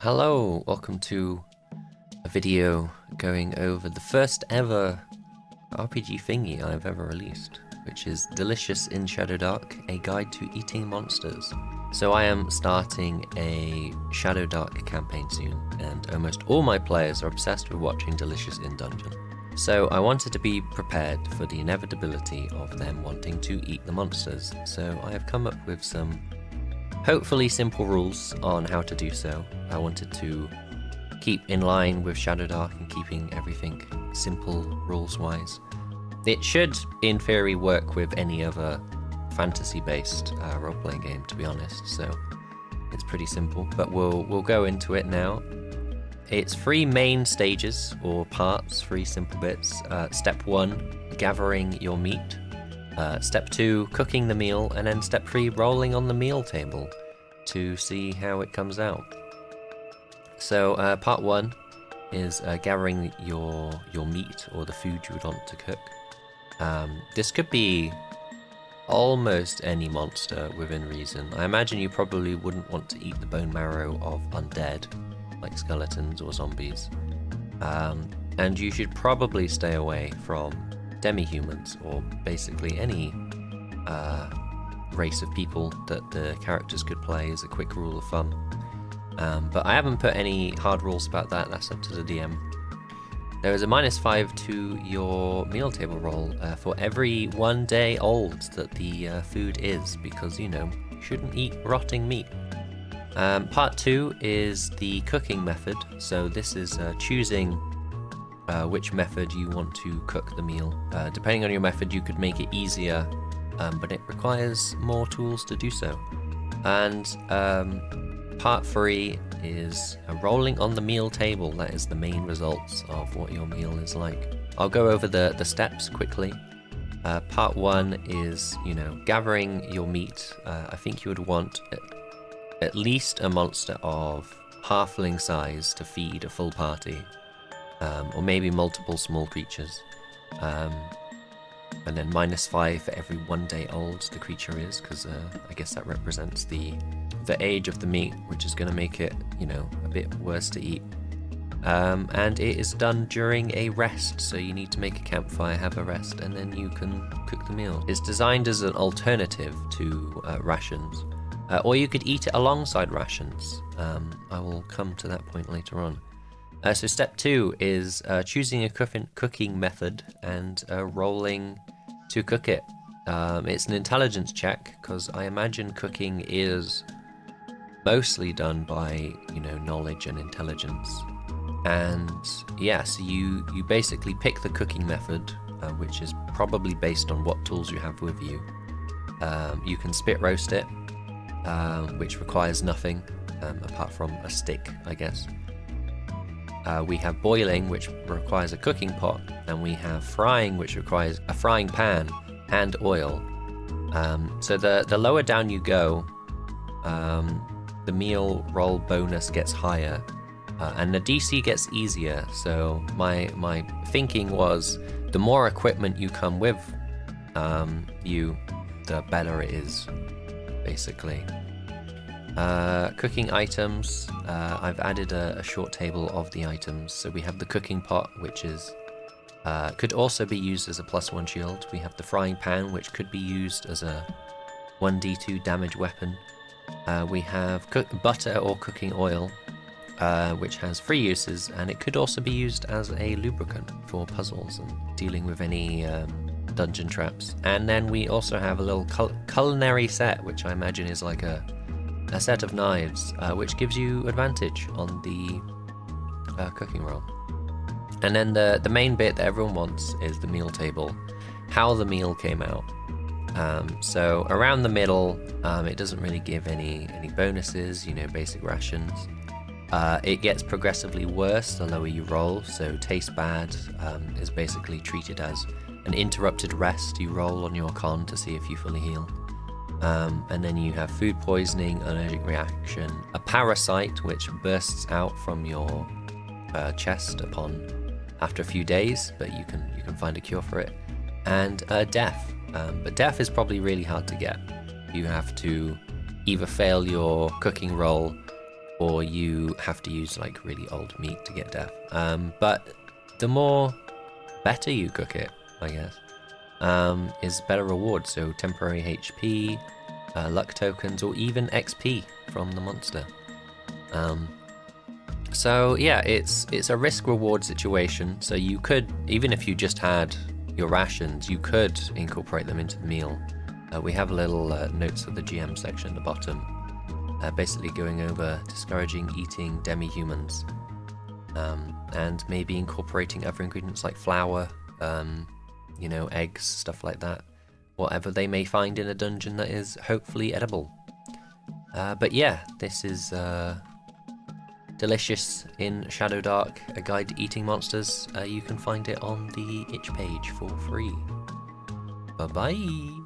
Hello, welcome to a video going over the first ever RPG thingy I've ever released, which is Delicious in Shadowdark, a guide to eating monsters. So I am starting a Shadowdark campaign soon, and almost all my players are obsessed with watching Delicious in Dungeon. So I wanted to be prepared for the inevitability of them wanting to eat the monsters, so I have come up with some hopefully simple rules on how to do so. I wanted to keep in line with Shadowdark and keeping everything simple rules-wise. It should, in theory, work with any other fantasy-based role-playing game, to be honest, so it's pretty simple, but we'll go into it now. It's 3 main stages, or parts, 3 simple bits. Step 1, gathering your meat. Step 2, cooking the meal, and then step 3, rolling on the meal table to see how it comes out. So part 1 is gathering your meat, or the food you would want to cook. This could be almost any monster within reason. I imagine you probably wouldn't want to eat the bone marrow of undead, like skeletons or zombies. And you should probably stay away from demi-humans, or basically any race of people that the characters could play as a quick rule of thumb. But I haven't put any hard rules about that, that's up to the DM. There is a -5 to your meal table roll for every 1 day old that the food is, because, you know, you shouldn't eat rotting meat. Part 2 is the cooking method, so this is choosing which method you want to cook the meal. Depending on your method, you could make it easier, but it requires more tools to do so. And part 3 is rolling on the meal table. That is the main results of what your meal is like. I'll go over the steps quickly. Part 1 is, you know, gathering your meat. I think you would want at least a monster of halfling size to feed a full party. Or maybe multiple small creatures. And then -5 for every 1 day old the creature is, because I guess that represents the age of the meat, which is going to make it, you know, a bit worse to eat. And it is done during a rest, so you need to make a campfire, have a rest, and then you can cook the meal. It's designed as an alternative to rations, or you could eat it alongside rations. I will come to that point later on. So step 2 is choosing a cooking method and rolling to cook it. It's an intelligence check, because I imagine cooking is mostly done by, you know, knowledge and intelligence. And yeah, so you basically pick the cooking method, which is probably based on what tools you have with you. You can spit roast it, which requires nothing apart from a stick, I guess. We have boiling, which requires a cooking pot, and we have frying, which requires a frying pan and oil. So the lower down you go, the meal roll bonus gets higher, and the DC gets easier. So my thinking was, the more equipment you come with, the better it is, basically. Cooking items, I've added a short table of the items. So we have the cooking pot, which is could also be used as a +1 shield. We have the frying pan, which could be used as a 1d2 damage weapon. We have butter or cooking oil, which has 3 uses, and it could also be used as a lubricant for puzzles and dealing with any dungeon traps. And then we also have a little culinary set, which I imagine is like a set of knives, which gives you advantage on the cooking roll. And then the main bit that everyone wants is the meal table, how the meal came out. So around the middle, it doesn't really give any bonuses, you know, basic rations. It gets progressively worse the lower you roll, so taste bad is basically treated as an interrupted rest. You roll on your con to see if you fully heal. And then you have food poisoning, allergic reaction, a parasite which bursts out from your chest after a few days, but you can find a cure for it, and death. But death is probably really hard to get. You have to either fail your cooking roll or you have to use like really old meat to get death. But the more better you cook it, I guess, is better reward. So temporary HP, luck tokens, or even XP from the monster. So yeah, it's a risk reward situation. So you could, even if you just had your rations, you could incorporate them into the meal. We have little notes of the GM section at the bottom, basically going over discouraging eating demi-humans, and maybe incorporating other ingredients like flour, you know, eggs, stuff like that. Whatever they may find in a dungeon that is hopefully edible. But yeah, this is Delicious in Shadowdark, a guide to eating monsters. You can find it on the itch page for free. Bye bye!